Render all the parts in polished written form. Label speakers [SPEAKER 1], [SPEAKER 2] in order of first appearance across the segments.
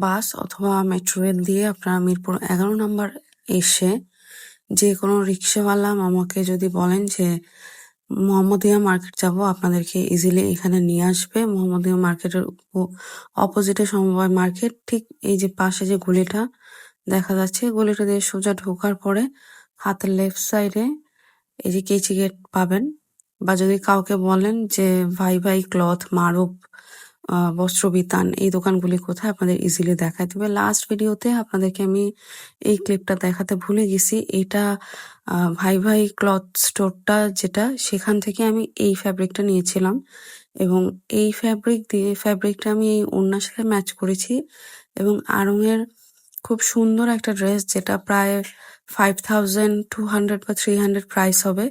[SPEAKER 1] বাস অথবা metro rail দিয়ে আপনারা মিরপুর 11 নাম্বার এসে যে কোনো রিক্সাওয়ালা মামাকে যদি বলেন যে মোহাম্মদিয়া মার্কেট যাব, আপনাদেরকে ইজিলি এখানে নিয়ে আসবে। মোহাম্মদিয়া মার্কেটের অপোজিটে সমবায় মার্কেট, ঠিক এই যে পাশে যে গলিটা দেখা যাচ্ছে, গলিটা দিয়ে সোজা ঢোকার পরে হাতের লেফট সাইডে এই যে কেচি গেট পাবেন। বা যদি কাউকে বলেন যে ভাই ভাই ক্লথ, মারুফ বস্ত্র বিতান, এই দোকানগুলি কোথায়, আপনাদের ইজিলি দেখায় দেবে। লাস্ট ভিডিওতে আপনাদেরকে আমি এই ক্লিপটা দেখাতে ভুলে গেছি। এটা ভাই ভাই ক্লথ স্টোরটা যেটা, সেখান থেকে আমি এই ফ্যাব্রিকটা নিয়েছিলাম এবং এই ফ্যাব্রিকটা আমি এই ওড়নার সাথে ম্যাচ করেছি। এবং আড়ং-এর খুব সুন্দর একটা ড্রেস, যেটা প্রায় 5200 বা 300 প্রাইস হবে,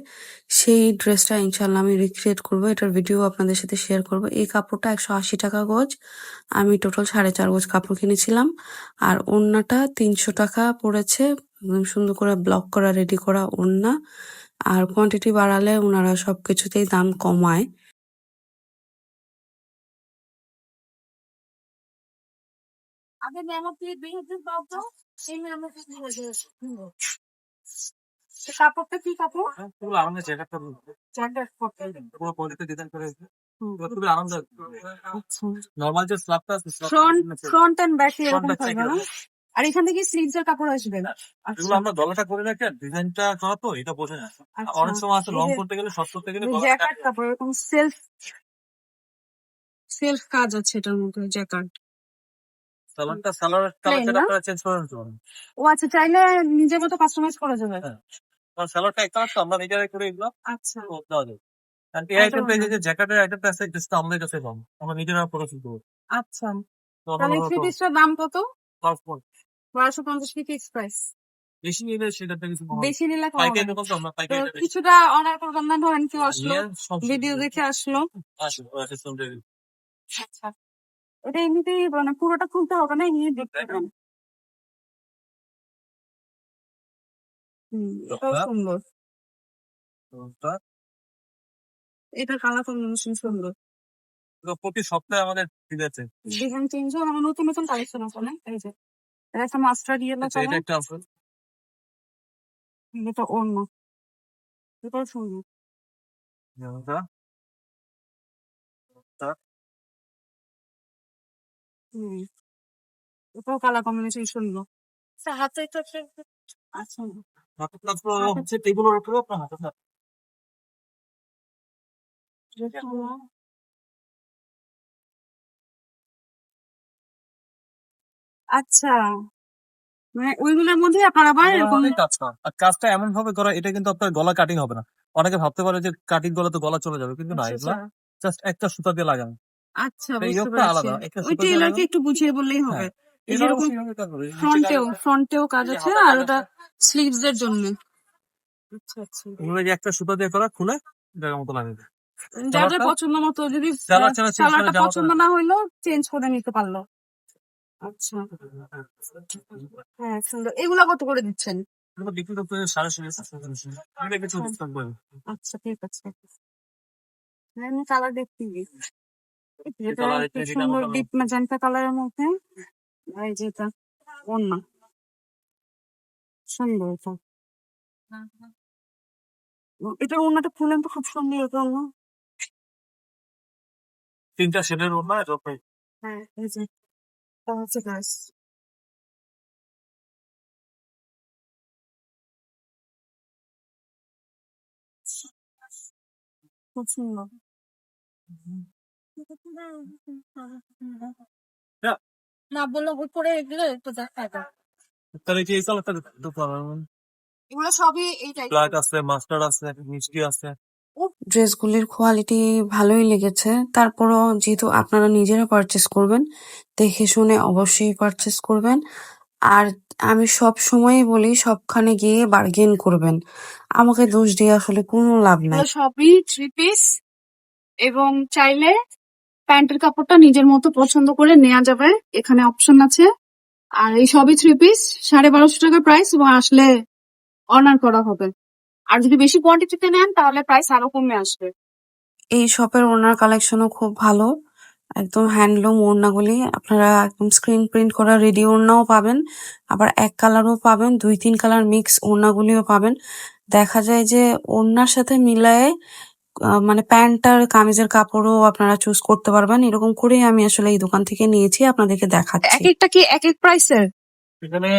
[SPEAKER 1] সেই ড্রেসটা ইনশাল্লাহ আমি রিক্রিয়েট করবো। এটার ভিডিও আপনাদের সাথে শেয়ার করব। এই কাপড়টা 180 টাকা গজ। আমি টোটাল 4.5 গজ কাপড় কিনেছিলাম। আর ওড়নাটা 300 টাকা পড়েছে। সুন্দর করে ব্লক করা, রেডি করা ওড়না। আর কোয়ান্টিটি বাড়ালে ওনারা সবকিছুতেই দাম কমায়।
[SPEAKER 2] আগে মেমোতে বিহেভিয়ার পাও তো সেই মেমোতে কাপড়টা কি কাপড়? পুরো আরামে জ্যাকেটটা জ্যাকেট পুরো কোয়ালিটি ডিজাইন করে খুবই আরামদায়ক। নরমাল যে স্ল্যাবটা আছে ফ্রন্ট এন্ড ব্যাক এরকম থাকবে না? আর এখান থেকে স্লিভস এর কাপড় আসবে না? এগুলো আমরা গলাটা করে রাখি আর ডিজাইনটা করা তো এটা বোঝে না। অনেক সময় আছে লং করতে গেলে শর্ট করতে গেলে জ্যাকেট কাপড় এরকম সেলফ কাজ আছে এটার মধ্যে জ্যাকেট। সালোয়ারের কালারটা আপনারা চেঞ্জ করে নিতে পারেন। ও আচ্ছা, চাইলে নিজের মতো কাস্টমাইজ করা যাবে। হ্যাঁ, কারণ সালোয়ারটা এক কালার তো আমরা নিজেরাই করে এগুলো আচ্ছা দেওয়া যাবে। কারণ এই আইটেমটা যে জ্যাকেটের আইটেমটা আছে জাস্ট আমাদের কাছে কম, আমরা নিজেরা প্রোডাকশন করব। আচ্ছা, তাহলে থ্রি পিসটার দাম কত? 1250 কি ফিক্স প্রাইস? বেশি নিলে সেটাতে কিছু বেশি নিলে পাইকারি দোকান তো আমরা পাইকারি কিছুটা অর্ডার করবেন না? ধরেন কেউ আসলো, ভিডিও দেখে আসলো, আচ্ছা এটা এমনিতেই মানে পুরোটা খুলতে হবে না, এমনি দেখতে পাবেন। এটাও সুন্দর, এটা কালার কম্বিনেশন সুন্দর। প্রতি সপ্তাহে আমাদের আছে ডিজাইন চেঞ্জ হয়, আমার নতুন নতুন কালেকশন আছে না? এই যে এটা একটা মাস্টার্ড ইয়েলো কালার, এটা একটা আছে, এটা অন্য, এটাও সুন্দর। এটাও কালার কম্বিনেশন সুন্দর। হাতে তো আচ্ছা, হাতে প্লাস হচ্ছে টেবিলের উপরে আপনার হাতে থাকে। আচ্ছা, মানে ওইগুলোর মধ্যে আপনার আবার এরকম কাজটা, আর কাজটা এমন ভাবে করা, এটা কিন্তু আপনার গলা কাটিং হবে না। অনেকে ভাবতে পারে যে কাটিং গলা তো গলা চলে যাবে, কিন্তু না, এগুলা জাস্ট একটা সুতা দিয়ে লাগানো। আচ্ছা, বুঝতে পেরেছি। ওই টেইলরকে একটু বুঝিয়ে বললেই হবে। এই যেরকম ফ্রন্টেও কাজ আছে আর ওটা স্লিভস এর জন্য। আচ্ছা আচ্ছা, এগুলো যে একটা সুতা দিয়ে করা, খুলে জায়গা মতো লাগে। যাদের পছন্দ মতো, যদি কালারটা পছন্দ না হইলো চেঞ্জ করে নিতে পারলো। আচ্ছা, হ্যাঁ সুন্দর। এগুলা কত করে দিচ্ছেন? আচ্ছা ঠিক আছে, আমি কালার দেখতে এটা সুন্দর ডিপ ম্যাজেন্টা কালারের মধ্যে, এই যেটা অন্য সুন্দর, এটা ওড়নাটা খুলেন তো, খুব সুন্দর। এটা অন্য তিনটা শেডের ওড়না, হ্যাঁ এই যে হচ্ছে গাছ, খুব সুন্দর। না বললো উপরে এগুলো একটু দেখা, তাহলে কি এই কালারটা দেখতে পারবেন? এগুলো সবই এই টাইপের, ব্ল্যাক আছে, মাস্টার্ড আছে, মিষ্টি আছে।
[SPEAKER 1] ড্রেসগুলির কোয়ালিটি ভালোই লেগেছে। তারপরও যেহেতু আপনারা নিজেরা পারচেস করবেন, দেখে শুনে অবশ্যই পারচেস করবেন। আর আমি সব সময়ই বলি, সবখানে গিয়ে বার্গেন করবেন। আমাকে দোষ দিয়ে আসলে কোনো লাভ নাই।
[SPEAKER 2] সবই থ্রি পিস, এবং চাইলে প্যান্টের কাপড়টা নিজের মতো পছন্দ করে নেওয়া যাবে, এখানে অপশন আছে। আর এই সবই থ্রি পিস, 1250 টাকা প্রাইস, এবং আসলে অর্ডার করা হবে। আর যদি বেশি কোয়ান্টিটিতে নেন তাহলে প্রাইস আরো কমে আসবে।
[SPEAKER 1] এই শপের ওনার কালেকশনও খুব ভালো। একদম হ্যান্ডলুম ওড়নাগুলি আপনারা একদম স্ক্রিন প্রিন্ট করা রেডি ওড়নাও পাবেন, আবার এক কালারও পাবেন, ২-৩ কালার মিক্স ওড়নাগুলিও পাবেন। দেখা যায় যে ওড়নার সাথে মিলায়ে মানে প্যান্ট আর কামিজের কাপড়ও আপনারা চুজ করতে পারবেন। এরকম করেই আমি আসলে এই দোকান থেকে নিয়েছি, আপনাদেরকে দেখাচ্ছি।
[SPEAKER 3] একটা কি এক প্রাইসের?
[SPEAKER 2] এখানে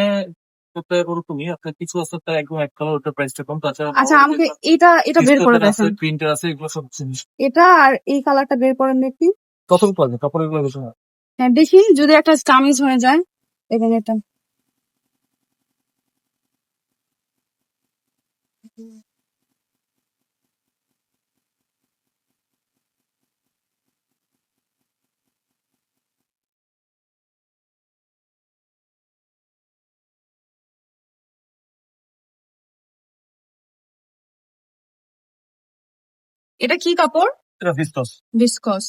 [SPEAKER 2] ওরকমই আপনার কিছু আছে তার একদম এক কালার, ওটার প্রাইসটা কম। তাছাড়া
[SPEAKER 3] আচ্ছা, আমাকে এটা বের করে
[SPEAKER 2] আছে,
[SPEAKER 3] দেখেন।
[SPEAKER 2] প্রিন্টার আছে, এগুলো সব জিনিস।
[SPEAKER 3] এটা আর এই কালারটা বের করেন দেখি।
[SPEAKER 2] কত পাওয়া কাপড়ের গুলো বেশি না।
[SPEAKER 3] হ্যাঁ, দেখি যদি একটা কামিজ হয়ে যায়। এবং এটা এটা কি কাপড়?
[SPEAKER 2] এটা ভিসকস।
[SPEAKER 3] ভিসকস।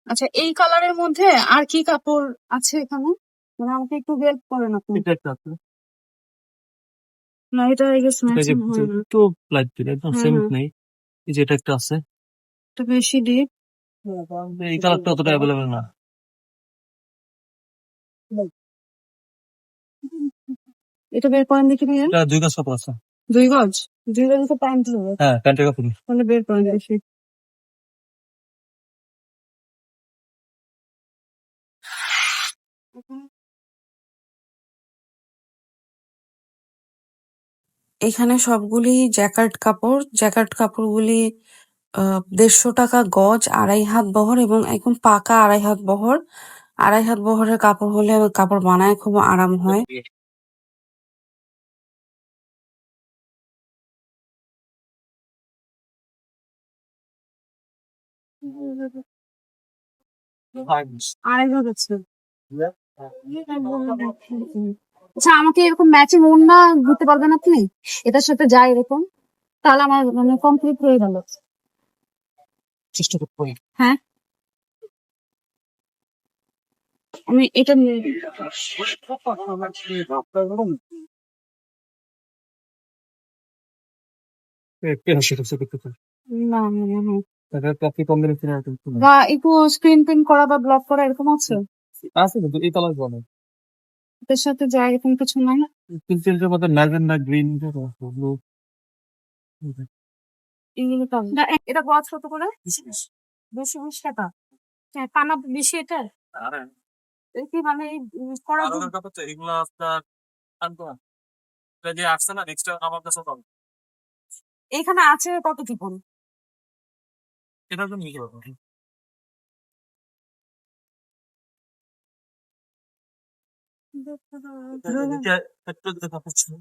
[SPEAKER 3] আচ্ছা, এই কালারের মধ্যে আর কি কাপড় আছে এখানে? মানে আমাকে একটু হেল্প করেন আপনি।
[SPEAKER 2] এটা একটা আছে।
[SPEAKER 3] না, এটা I guess
[SPEAKER 2] এটা যে
[SPEAKER 3] ম্যাচিং হয় না।
[SPEAKER 2] একটু লাইট দিল, একদম
[SPEAKER 3] হ্যাঁ,
[SPEAKER 2] সেম
[SPEAKER 3] হ্যাঁ।
[SPEAKER 2] নেই। এই যে এটা একটা আছে।
[SPEAKER 3] এটা বেশি ডিপ।
[SPEAKER 2] এই কালারটা অতটা অ্যাভেলেবেল না।
[SPEAKER 3] এটা বের করেন দেখি ভাইয়া।
[SPEAKER 2] এটা 2 গজ কাপড় আছে।
[SPEAKER 3] 2 গজ? 2 গজ তো প্যান্ট হবে।
[SPEAKER 2] হ্যাঁ, প্যান্টের কাপড়।
[SPEAKER 3] তাহলে বের করেন দেখি।
[SPEAKER 1] এখানে সবগুলি জ্যাকার্ড কাপড়। জ্যাকার্ড কাপড়গুলি ১৫০ টাকা গজ, ২.৫ হাত বহর এবং একদম পাকা ২.৫ হাত বহর। ২.৫ হাত বহরের কাপড় হলে কাপড় বানায় খুব আরাম হয়।
[SPEAKER 3] আড়াই গজ আছে। আচ্ছা, আমাকে এরকম ম্যাচিং ওড়না দিতে পারবেন আপনি? এটার সাথে যায় এরকম? তাহলে আমার মানে কমপ্লিট হয়ে গেল।
[SPEAKER 2] চেষ্টা করতে হবে।
[SPEAKER 3] হ্যাঁ, আমি এটা নিয়ে না মনে হয়।
[SPEAKER 2] এটা কপি কম্বিনেশন আছে।
[SPEAKER 3] বা একটু স্ক্রিন প্রিন্ট করা বা ব্লক করা এরকম আছে?
[SPEAKER 2] আছে কিন্তু এই কালার বলে।
[SPEAKER 3] এটার সাথে যায় এরকম কিছু নাই?
[SPEAKER 2] পিন্টের মধ্যে ম্যাজেন্ডা গ্রিন ব্লু।
[SPEAKER 3] এগুলো তো না, এটা গজ কত করে? 220 টাকা। হ্যাঁ, পানা বেশি এটা?
[SPEAKER 2] আরে
[SPEAKER 3] এর কি মানে এই করা
[SPEAKER 2] আরো কাপড় তো এগুলো আপনার আনবো না। এটা যে আসছে না নেক্সট আমার কাছে পাবো।
[SPEAKER 3] এখানে আছে কত টিপন?
[SPEAKER 2] এটা তো নিয়ে যাবো। এটা একটু দিতে কাপড় ছিল।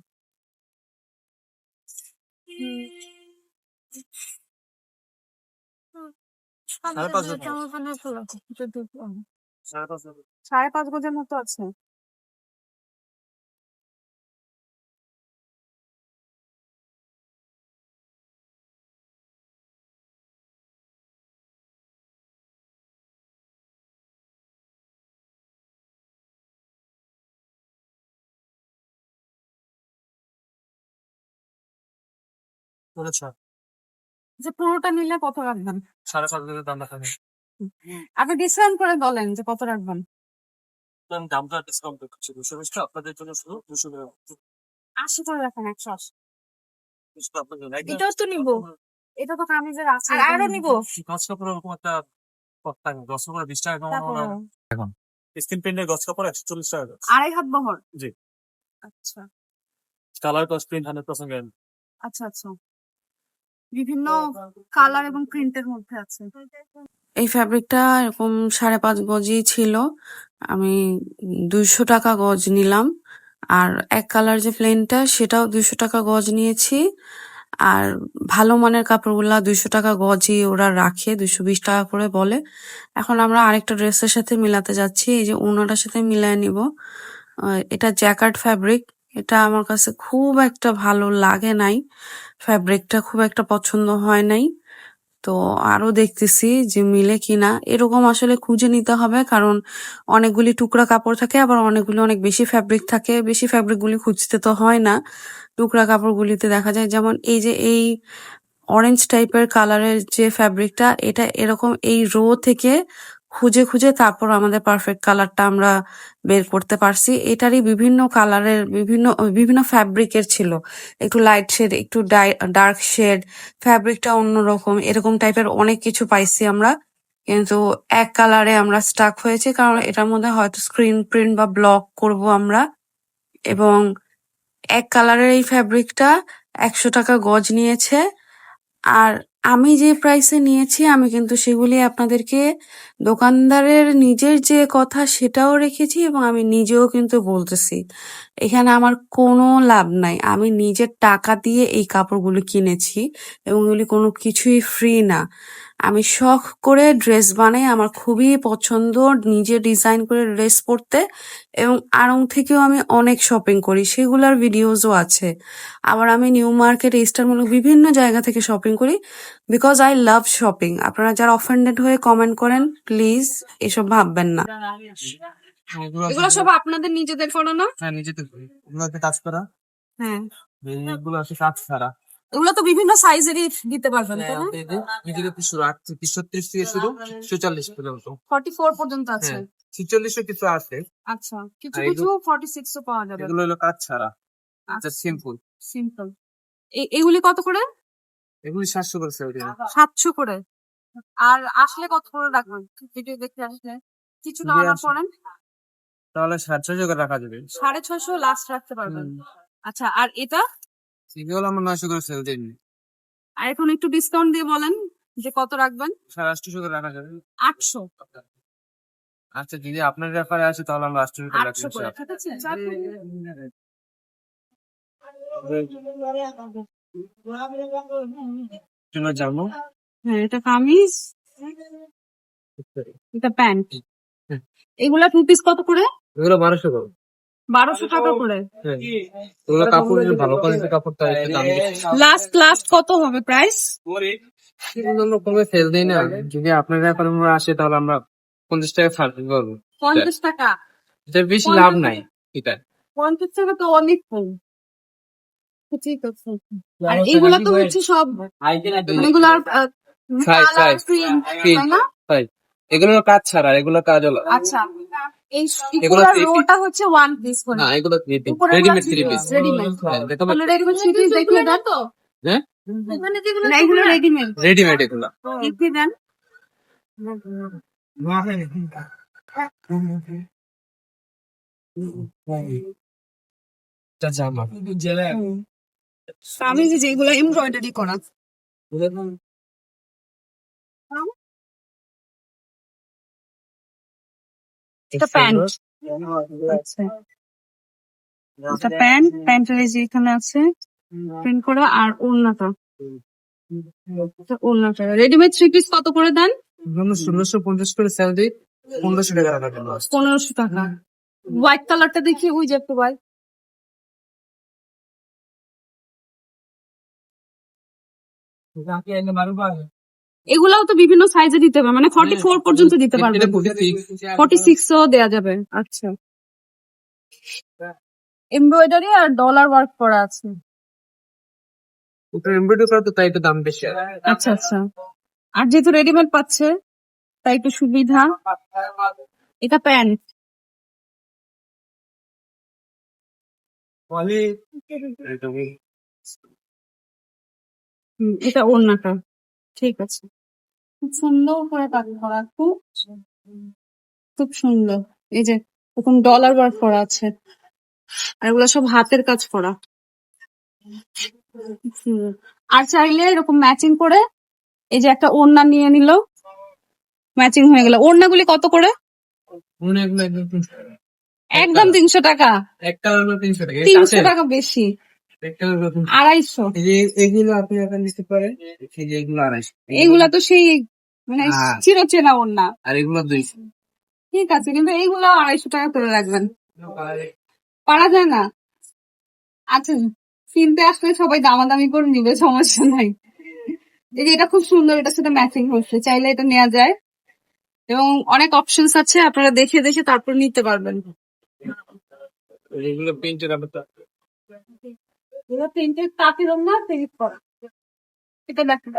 [SPEAKER 2] সাড়ে পাঁচ গজ। সাড়ে পাঁচ গজ।
[SPEAKER 3] 5.5 গজের মতো আছে।
[SPEAKER 2] বলেছ
[SPEAKER 3] যে পুরোটা নিলে কত রাখবেন?
[SPEAKER 2] সাড়ে পাঁচ গজের দাম রাখা নেই।
[SPEAKER 3] আপনি ডিসকাউন্ট করে বলেন যে কত রাখবেন?
[SPEAKER 2] আমি দামটা ডিসকাউন্ট করছি 220 টাকা আপনাদের জন্য শুধু 200 টাকা
[SPEAKER 3] 80 করে রাখেন, 180।
[SPEAKER 2] কিছু আপনাদের জন্য একদম
[SPEAKER 3] এটাও তো নিবো। এটা তো কামিজের আছে। আর আরো নিবো।
[SPEAKER 2] গজ কাপড় ওরকম একটা কথা নেই। গজ কাপড় 20 টাকা কমানো
[SPEAKER 3] তারপরে
[SPEAKER 2] না এখন। স্কিন প্রিন্টের গজ কাপড় 140 টাকা গজ।
[SPEAKER 3] 2.5 হাত বহর?
[SPEAKER 2] জি।
[SPEAKER 3] আচ্ছা,
[SPEAKER 2] কালার কস প্রিন্ট 100% গ্যারান্টি।
[SPEAKER 3] আচ্ছা, আচ্ছা। বিভিন্ন কালার এবং প্রিন্টের মধ্যে আছে।
[SPEAKER 1] এই ফ্যাব্রিকটা এরকম 5.5 গজই ছিল। আমি 200 টাকা গজ নিলাম। আর এক কালার যে প্লেনটা সেটাও 200 টাকা গজ নিয়েছি। আর ভালো মানের কাপড়গুলা 200 টাকা গজই ওরা রাখে, 220 টাকা করে বলে। এখন আমরা আরেকটা ড্রেসের সাথে মিলাতে যাচ্ছি, এই যে ওড়নাটার সাথে মিলায় নিব। এটা জ্যাকার্ড ফ্যাব্রিক। এটা আমার কাছে খুব একটা ভালো লাগে নাই, ফ্যাব্রিকটা খুব একটা পছন্দ হয় নাই। তো আরো দেখতেছি যে মিলে কিনা। এরকম আসলে খুঁজে নিতে হবে, কারণ অনেকগুলি টুকরা কাপড় থাকে, আবার অনেকগুলি অনেক বেশি ফ্যাব্রিক থাকে। বেশি ফ্যাব্রিকগুলি খুঁজতে তো হয় না, টুকরা কাপড়গুলিতে দেখা যায়। যেমন এই যে এই অরেঞ্জ টাইপের কালারের যে ফ্যাব্রিকটা, এটা এরকম এই রো থেকে খুঁজে খুঁজে তারপর আমাদের পারফেক্ট কালারটা আমরা বের করতে পারছি। এটারই বিভিন্ন কালারের বিভিন্ন বিভিন্ন ফ্যাব্রিকের ছিল, একটু লাইট শেড, একটু ডার্ক শেড, ফ্যাব্রিকটা অন্যরকম, এরকম টাইপের অনেক কিছু পাইছি আমরা। কিন্তু এক কালারে আমরা স্টাক হয়েছে, কারণ এটার মধ্যে হয়তো স্ক্রিন প্রিন্ট বা ব্লক করব আমরা। এবং এক কালারের এই ফ্যাব্রিকটা 100 টাকা গজ নিয়েছে। আর আমি যে প্রাইসে নিয়েছি আমি কিন্তু সেগুলি আপনাদেরকে দোকানদারের নিজের যে কথা সেটাও রেখেছি, এবং আমি নিজেও কিন্তু বলতেছি এখানে আমার কোনো লাভ নাই। আমি নিজের টাকা দিয়ে এই কাপড়গুলো কিনেছি এবং এগুলি কোনো কিছুই ফ্রি না। আমি শখ করে ড্রেস বানাই, আমার খুবই পছন্দ নিজে ডিজাইন করে ড্রেস পরতে, এবং আড়ং থেকেও আমি অনেক শপিং করি, সেগুলোর ভিডিওসও আছে। আবার আমি নিউ মার্কেট, ইস্টার মল, বিভিন্ন জায়গা থেকে শপিং করি, বিকজ আই লাভ শপিং। আপনারা যারা অফেন্ডেড হয়ে কমেন্ট করেন, প্লিজ এসব ভাববেন না।
[SPEAKER 3] এগুলো সব আপনাদের নিজেদের করা না?
[SPEAKER 2] হ্যাঁ, নিজেদের করি। এগুলোতে কাজ করা,
[SPEAKER 3] হ্যাঁ,
[SPEAKER 2] এগুলো আছে কাজ ছাড়া।
[SPEAKER 3] এগুলো তো বিভিন্ন সাইজেরই দিতে পারবেন, তাই না?
[SPEAKER 2] নিজেদের কিছু রাখছে 36 থেকে শুরু 44 পর্যন্ত।
[SPEAKER 3] 44 পর্যন্ত আছে।
[SPEAKER 2] হ্যাঁ, 46 কিছু আছে।
[SPEAKER 3] আচ্ছা, কিছু
[SPEAKER 2] আর
[SPEAKER 3] কিছু 46 ও পাওয়া যাবে।
[SPEAKER 2] এগুলো হলো কাজ ছাড়া,
[SPEAKER 3] আচ্ছা,
[SPEAKER 2] সিম্পল।
[SPEAKER 3] সিম্পল। এগুলি কত করে?
[SPEAKER 2] এগুলি 700 করে সেল দিন।
[SPEAKER 3] 700 করে। আর আসলে কত করে রাখবেন? ভিডিও দেখতে আসলে কিছু না আনা পড়েন
[SPEAKER 2] তাহলে 700 করে রাখা যাবে।
[SPEAKER 3] 650 লাস্ট রাখতে পারবেন। আচ্ছা, আর এটা?
[SPEAKER 2] এগুলো আমরা 900 করে সেল দিন।
[SPEAKER 3] আর এখন একটু ডিসকাউন্ট দিয়ে বলেন যে কত রাখবেন?
[SPEAKER 2] 850 করে রাখা যাবে।
[SPEAKER 3] 800।
[SPEAKER 2] আচ্ছা, যদি আপনার ব্যাপারে আছে তাহলে আমরা 800 করে রাখি।
[SPEAKER 3] 800 করে, ঠিক আছে?
[SPEAKER 2] তুমি জানো?
[SPEAKER 3] হ্যাঁ, এটা কামিজ, এটা প্যান্ট। এগুলা টু পিস কত করে?
[SPEAKER 2] এগুলো 1200 করে।
[SPEAKER 3] 1200 টাকা করে।
[SPEAKER 2] হ্যাঁ, এগুলো কাপড় ভালো কোয়ালিটির কাপড়টা একটু দাম বেশি।
[SPEAKER 3] লাস্ট কত হবে প্রাইস?
[SPEAKER 2] এগুলো আমরা কমে সেল দিই না। যদি আপনার ব্যাপারে আমরা আসে তাহলে আমরা 50 টাকা ছাড় করবো।
[SPEAKER 3] 50 টাকা।
[SPEAKER 2] এটা বেশি লাভ নাই এটা।
[SPEAKER 3] 50 টাকা তো অনেক কম। ঠিক আছে। আর এগুলা তো হচ্ছে সব এগুলার কালার প্রিন্ট, তাই না?
[SPEAKER 2] তাই এগুলো কাজ ছাড়া, এগুলো কাজ হলো।
[SPEAKER 3] আচ্ছা, এই
[SPEAKER 2] এগুলো
[SPEAKER 3] পুরো
[SPEAKER 2] three piece।
[SPEAKER 3] রোটা হচ্ছে ওয়ান পিস করে।
[SPEAKER 2] না, এগুলো
[SPEAKER 3] উপরে
[SPEAKER 2] রেডিমেড 3 পিস।
[SPEAKER 3] রেডিমেড।
[SPEAKER 2] দেখো
[SPEAKER 3] তাহলে রেডিমেড থ্রি পিস দেখিয়ে দেন তো।
[SPEAKER 2] হ্যাঁ,
[SPEAKER 3] না, এগুলো রেডিমেড।
[SPEAKER 2] রেডিমেড এগুলো।
[SPEAKER 3] দেখিয়ে দেন।
[SPEAKER 2] এটা জামা।
[SPEAKER 3] আমি যেগুলো এমব্রয়ডারি করা। এটা প্যান্ট। আচ্ছা, এটা প্যান্টের এই যে এখানে আছে প্রিন্ট করা, আর ওড়নাটা, ওড়নাটা রেডিমেড থ্রি পিস কত করে দেন?
[SPEAKER 2] 1650 করে সেল দিই, 1500 টাকা রাখা যাবে।
[SPEAKER 3] 1500 টাকা। হোয়াইট কালারটা দেখি, ওই যে একটু হোয়াইট। এগুলাও তো বিভিন্ন সাইজে দিতে হবে, মানে 44 পর্যন্ত দিতে পারবেন।
[SPEAKER 2] এটা 46।
[SPEAKER 3] 46 ও দেয়া যাবে। আচ্ছা, এমব্রয়ডারি আর ডলার ওয়ার্ক করা আছে।
[SPEAKER 2] ওটা এমব্রয়ডারি করা তো তাই একটু দাম বেশি।
[SPEAKER 3] আচ্ছা আচ্ছা, আর যেহেতু রেডিমেড পাচ্ছে তাই একটু সুবিধা। এটা প্যান্ট। এটা ওড়নাটা। ঠিক আছে, খুব সুন্দর করে কাজ করা, খুব খুব সুন্দর। এই যে এরকম ডলার ওয়ার্ক করা আছে, আর এগুলো সব হাতের কাজ করা। খুব সুন্দর। আর চাইলে এরকম ম্যাচিং করে এই যে একটা ওড়না নিয়ে নিল, ম্যাচিং হয়ে গেল। ওড়নাগুলি কত করে? একদম 300 টাকা।
[SPEAKER 2] এক কালার 300 টাকা।
[SPEAKER 3] 300 টাকা বেশি। 250।
[SPEAKER 2] এগুলো আপনি এখন নিতে পারেন, এই যে এগুলো 250।
[SPEAKER 3] এইগুলা তো সেই মানে চিরচেনা ওড়না।
[SPEAKER 2] আর এগুলো 200।
[SPEAKER 3] ঠিক আছে, কিন্তু এইগুলো 250 টাকা করে রাখবেন। পারা যায় না। আচ্ছা, কিনতে আসলে সবাই দামাদামি করে নিবে, সমস্যা নাই। এই যে এটা খুব সুন্দর, এটার সাথে ম্যাচিং হচ্ছে, চাইলে এটা নেওয়া যায়। এবং অনেক অপশনস আছে, আপনারা দেখে দেখে তারপর নিতে পারবেন।
[SPEAKER 2] এগুলো প্রিন্টের আবার
[SPEAKER 3] এটা প্রিন্টেড তাঁতের ওড়না, প্রিন্ট করা। এটা দেখেন।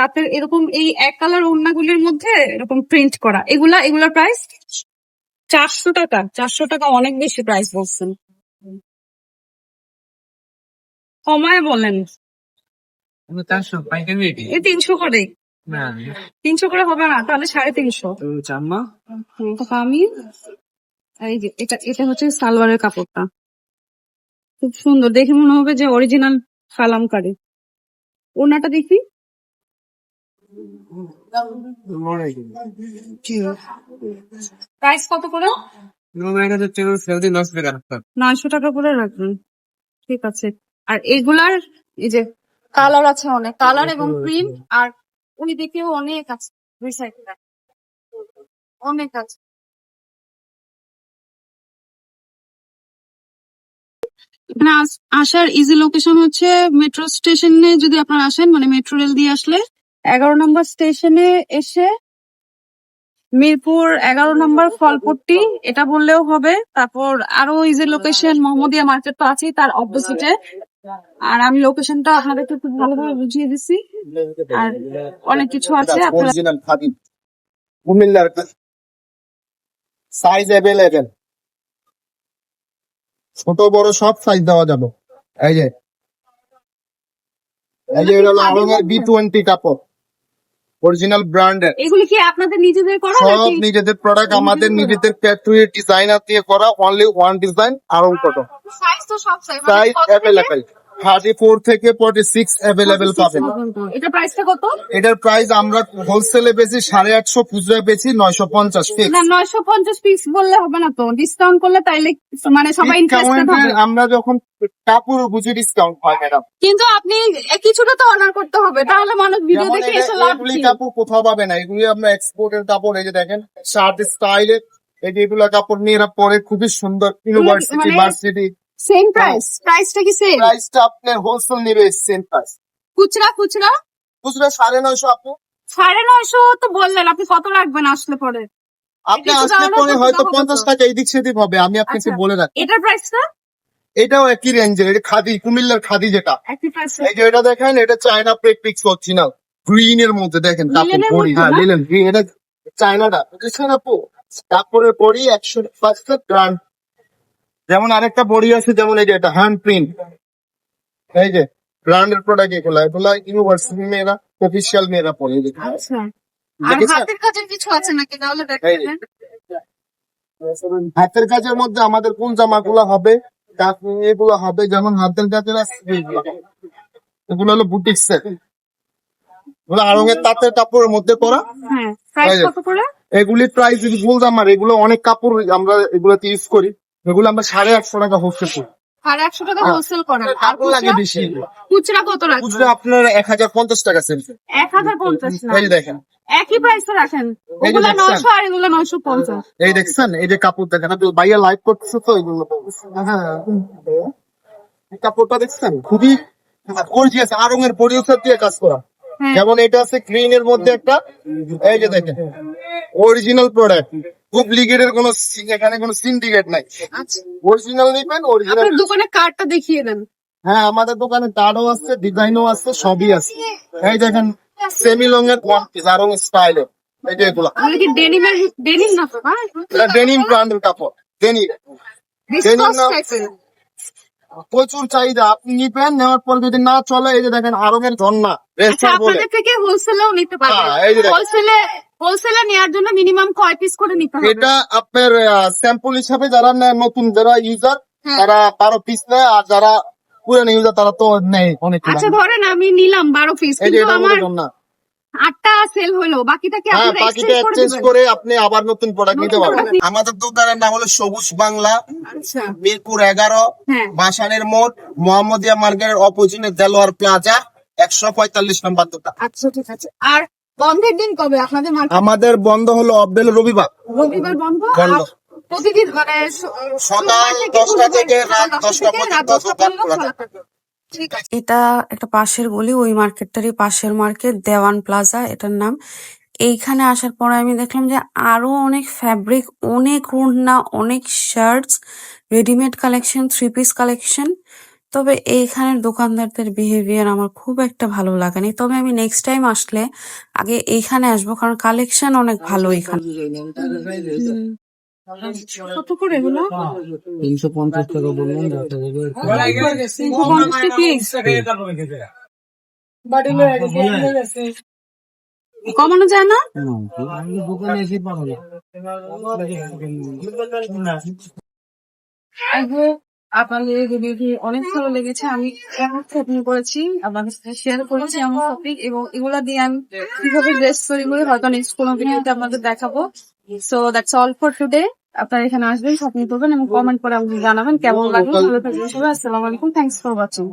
[SPEAKER 3] তাতে এরকম এই এক কালার ওড়নাগুলির মধ্যে এরকম প্রিন্ট করা, এগুলার প্রাইস 400 টাকা। 400 টাকা অনেক বেশি প্রাইস বলছেন, কমায় বলেন।
[SPEAKER 2] 400 পাইকারি রেটে
[SPEAKER 3] এই 300 করে,
[SPEAKER 2] না
[SPEAKER 3] 300 করে হবে না, তাহলে 350।
[SPEAKER 2] তো জামা
[SPEAKER 3] আমি এই যে এটা হচ্ছে সালোয়ারের কাপড়টা, খুব সুন্দর, দেখে মনে হবে যে অরিজিনাল কালামকারী। ওড়নাটা দেখি, প্রাইস কত করে? 900 টাকা করে রাখবেন, ঠিক আছে। আর এগুলার এই যে কালার আছে, অনেক কালার এবং প্রিন্ট, আর ওই দিকেও অনেক আছে, দুই সাইডে অনেক আছে। এখানে আসার ইজি লোকেশন হচ্ছে মেট্রো স্টেশনে, যদি আপনারা আসেন মানে মেট্রো রেল দিয়ে আসলে 11 নম্বর স্টেশনে এসে মিরপুর 11 নম্বর ফলপট্টি এটা বললেও হবে। তারপর আরো ইজি লোকেশন মোহাম্মদিয়া মার্কেট তো আছেই তার অপোজিটে, আর আমি লোকেশনটা আপনাদেরকে খুব ভালোভাবে বুঝিয়ে দিচ্ছি, আর অনেক কিছু আছে আপনারা।
[SPEAKER 4] অরিজিনাল খাদি কুমিল্লার সাইজ অ্যাভেলেবেল, ছোট বড় সব সাইজ দেওয়া যাবে। এই যে এটা হলো আরঙের B20 কাপড়, অরিজিনাল ব্র্যান্ডের,
[SPEAKER 3] এগুলি কি আপনাদের নিজেদের করা
[SPEAKER 4] সব
[SPEAKER 3] নাকি?
[SPEAKER 4] নিজেদের প্রোডাক্ট, আমাদের নিজেদের ফ্যাক্টরি ডিজাইনার দিয়ে করা, only one design Aarong cotton.
[SPEAKER 3] Size তো সব সাইজ
[SPEAKER 4] সাইজ অ্যাভেলেবেল 34 থেকে 46 অ্যাভেলেবেল পাবেন।
[SPEAKER 3] এটা প্রাইসটা কত?
[SPEAKER 4] এটার প্রাইস আমরা হোলসেলে বেশি 850, খুচরা বেশি 950 ফিক্স।
[SPEAKER 3] না 950 পিস বললে হবে না তো, ডিসকাউন্ট করলে তাইলে মানে সবাই ইন্টারেস্টেড হবে।
[SPEAKER 4] আমরা যখন কাপড় বুঝে ডিসকাউন্ট হয় ম্যাডাম,
[SPEAKER 3] কিন্তু আপনি কিছুটা তো অনার করতে হবে, তাহলে মানুষ ভিডিও
[SPEAKER 4] যেমন
[SPEAKER 3] দেখে এসে লাভ
[SPEAKER 4] এগুলি
[SPEAKER 3] কি?
[SPEAKER 4] কাপড় কোথাও পাবে না, এগুলি আপনার এক্সপোর্টের কাপড়। এই যে দেখেন শার্ট স্টাইলের, এই যে এগুলা কাপড় নিয়ে এরা পরে খুবই সুন্দর, ইউনিভার্সিটি
[SPEAKER 3] মানে
[SPEAKER 4] ভার্সিটি।
[SPEAKER 3] সেম প্রাইস, প্রাইসটা কি সেম?
[SPEAKER 4] প্রাইসটা আপনার হোলসেল নিবে সেম প্রাইস,
[SPEAKER 3] খুচরা খুচরা
[SPEAKER 4] খুচরা 950 আপু।
[SPEAKER 3] 950 তো বললেন, আপনি কত রাখবেন আসলে পরে?
[SPEAKER 4] আপনি
[SPEAKER 3] একটু
[SPEAKER 4] আসলে
[SPEAKER 3] দাম
[SPEAKER 4] পরে
[SPEAKER 3] কত,
[SPEAKER 4] হয়তো
[SPEAKER 3] দাম কত?
[SPEAKER 4] 50 টাকা এদিক সেদিক হবে, আমি আপনাকে
[SPEAKER 3] আচ্ছা।
[SPEAKER 4] বলে রাখি।
[SPEAKER 3] এটার প্রাইসটা
[SPEAKER 4] এটাও একই রেঞ্জের, এটা খাদি, কুমিল্লার খাদি যেটা।
[SPEAKER 3] একই প্রাইস।
[SPEAKER 4] এই যে এটা দেখেন, এটা চায়না প্রেকটিক্স অরিজিনাল গ্রিন এর মধ্যে, দেখেন কাপড়
[SPEAKER 3] লিনেনের
[SPEAKER 4] বড়ি,
[SPEAKER 3] মধ্যে
[SPEAKER 4] হ্যাঁ
[SPEAKER 3] না?
[SPEAKER 4] লিলেন গ্রিন, এটা চায়নাটা বুঝছেন আপু। কাপড়ের বড়ি 100% ব্র্যান্ড। যেমন আরেকটা বড়ি আছে, যেমন এই যে এটা হ্যান্ড প্রিন্ট, এই যে ব্র্যান্ডের প্রোডাক্ট, এগুলা ইউনিভার্সিটি মেয়েরা, অফিসিয়াল মেয়েরা পরে। এই যে
[SPEAKER 3] আচ্ছা, আর
[SPEAKER 4] দেখেছেন?
[SPEAKER 3] হাতের কাজের কিছু আছে নাকি তাহলে
[SPEAKER 4] এই যে।
[SPEAKER 3] দেখেন।
[SPEAKER 4] হাতের কাজের মধ্যে আমাদের কোন জামাগুলো হবে, এগুলো হবে, যেমন হাতের কাজের আছে এগুলো। এগুলো হলো বুটিক সেট, এগুলো আড়ঙের তাঁতের কাপড়ের মধ্যে করা।
[SPEAKER 3] হ্যাঁ, প্রাইস
[SPEAKER 4] এই যে।
[SPEAKER 3] কত করে?
[SPEAKER 4] এগুলির প্রাইস যদি বলতে, আমার এগুলো অনেক কাপড় আমরা এগুলোতে ইউজ করি, এগুলো আমরা 850 টাকা হোলসেল করি।
[SPEAKER 3] 150 টাকা হোলসেল করেন, আর
[SPEAKER 4] কাপড় লাগে
[SPEAKER 3] খুচরা?
[SPEAKER 4] বেশি,
[SPEAKER 3] খুচরা কত রাখেন?
[SPEAKER 4] খুচরা আপনার 1050 টাকা সেল।
[SPEAKER 3] 1050 না,
[SPEAKER 4] এই যে দেখেন,
[SPEAKER 3] একই প্রাইসে রাখেন।
[SPEAKER 4] এই যে
[SPEAKER 3] ওগুলা
[SPEAKER 4] দেখছেন?
[SPEAKER 3] 900 আর এগুলা 950।
[SPEAKER 4] এই দেখছেন, এই যে কাপড় দেখেন, আপনি ভাইয়া লাইভ করতেছে তো এগুলো। হ্যাঁ, এই কাপড়টা দেখছেন, খুবই গর্জিয়াস, আড়ঙের পরিউসার দিয়ে কাজ করা।
[SPEAKER 3] হ্যাঁ।
[SPEAKER 4] যেমন এটা আছে গ্রিন এর মধ্যে একটা, এই যে দেখেন অরিজিনাল প্রোডাক্ট, খুব লিগেটের কোনো এখানে কোনো সিন্ডিকেট নাই,
[SPEAKER 3] আচ্ছা,
[SPEAKER 4] অরিজিনাল নেবেন অরিজিনাল।
[SPEAKER 3] আপনার দোকানে কার্ডটা দেখিয়ে দেন।
[SPEAKER 4] হ্যাঁ, আমাদের দোকানে কার্ডও আছে, ডিজাইনও আছে, সবই আছে। এই দেখেন সেমি লং এর ওয়ান পিস আরং স্টাইলের, এই যে এগুলা
[SPEAKER 3] আপনি কি ডেনিম না তো? হ্যাঁ,
[SPEAKER 4] এটা ডেনিম ব্র্যান্ডের কাপড়, ডেনিম
[SPEAKER 3] Viscose
[SPEAKER 4] না।
[SPEAKER 3] টাইপের।
[SPEAKER 4] প্রচুর চাহিদা, আপনি নিবেন, নেওয়ার পর যদি না চলে, এই যে দেখেন আরঙের ঝর্ণা
[SPEAKER 3] আচ্ছা,
[SPEAKER 4] রেস্টার বলে।
[SPEAKER 3] আপনাদের থেকে হোলসেলেও নিতে পারবেন।
[SPEAKER 4] হ্যাঁ, এই যে দেখেন।
[SPEAKER 3] হোলসেলে নেওয়ার জন্য মিনিমাম কয় পিস করে নিতে হবে?
[SPEAKER 4] এটা আপনার স্যাম্পল হিসাবে যারা নেয়, নতুন যারা ইউজার
[SPEAKER 3] হ্যাঁ।
[SPEAKER 4] তারা 12 পিস নেয়, আর যারা পুরানো ইউজার তারা তো নেয় অনেক।
[SPEAKER 3] আচ্ছা, ধরেন আমি নিলাম 12 পিস,
[SPEAKER 4] এই যে
[SPEAKER 3] কিন্তু
[SPEAKER 4] এটা
[SPEAKER 3] আমার
[SPEAKER 4] বলে ঝর্ণা।
[SPEAKER 3] 8টা সেল হলো, বাকিটা কি
[SPEAKER 4] হ্যাঁ,
[SPEAKER 3] আপনারা
[SPEAKER 4] বাকিটা
[SPEAKER 3] এক্সচেঞ্জ করে
[SPEAKER 4] এক্সচেঞ্জ
[SPEAKER 3] দিবেন?
[SPEAKER 4] করে আপনি আবার নতুন প্রোডাক্ট নিতে
[SPEAKER 3] নতুন
[SPEAKER 4] পারবেন।
[SPEAKER 3] product
[SPEAKER 4] আমাদের দোকানের নাম হলো সবুজ বাংলা,
[SPEAKER 3] আচ্ছা,
[SPEAKER 4] মিরপুর 11,
[SPEAKER 3] হ্যাঁ।
[SPEAKER 4] বাসানের মোড়, মোহাম্মদিয়া মার্কেটের অপোজিটে দেলোয়ার প্লাজা, 145 নম্বর দোকান।
[SPEAKER 3] আচ্ছা, ঠিক আছে। আর বন্ধের দিন কবে আপনাদের মার্কেট?
[SPEAKER 4] আমাদের বন্ধ হলো অফডেল রবিবার,
[SPEAKER 3] রবিবার বন্ধ।
[SPEAKER 4] বন্ধ।
[SPEAKER 3] আর প্রতিদিন মানে
[SPEAKER 4] সকাল
[SPEAKER 3] সোমবার
[SPEAKER 4] 10টা থেকে
[SPEAKER 3] বুধবার
[SPEAKER 4] রাত 10টা
[SPEAKER 3] থেকে রাত
[SPEAKER 4] পর্যন্ত
[SPEAKER 3] 10টা
[SPEAKER 4] দোকান
[SPEAKER 3] পর্যন্ত
[SPEAKER 4] খোলা
[SPEAKER 3] খোলা
[SPEAKER 4] থাকে।
[SPEAKER 3] থাকে। ঠিক আছে।
[SPEAKER 1] এটা একটা পাশের গলি, ওই মার্কেটটারই পাশের মার্কেট, দেওয়ান প্লাজা এটার নাম। এইখানে আসার পরে আমি দেখলাম যে আরো অনেক ফ্যাব্রিক, অনেক ওড়না, অনেক shirts, readymade collection, three piece collection, তবে এইখানের দোকানদারদের বিহেভিয়ার আমার খুব একটা ভালো লাগেনি। তবে আমি নেক্সট টাইম আসলে আগে এইখানে আসবো, কারণ কালেকশন অনেক ভালো এখানে।
[SPEAKER 3] কত করে এগুলো?
[SPEAKER 5] 350 টাকা বললাম,
[SPEAKER 3] 350 পিস। কমানো যায় না?
[SPEAKER 5] দোকানে এসে পাবো না।
[SPEAKER 3] আপনাদের এই ভিডিওটি অনেক ভালো লেগেছে। আমি শপিং করেছি, আপনাদের সাথে শেয়ার করেছি আমার শপিং, এবং এগুলা দিয়ে আমি কিভাবে ড্রেস তৈরি করে হয়তো নেক্সট কোনো ভিডিওতে আপনাদের দেখাবো। So that's all for today. আপনারা এখানে আসবেন, শপিং করবেন এবং কমেন্ট করে আমাকে জানাবেন কেমন লাগলো। ভালো থাকবেন সবাই। আসসালামু আলাইকুম, থ্যাংকস ফর ওয়াচিং।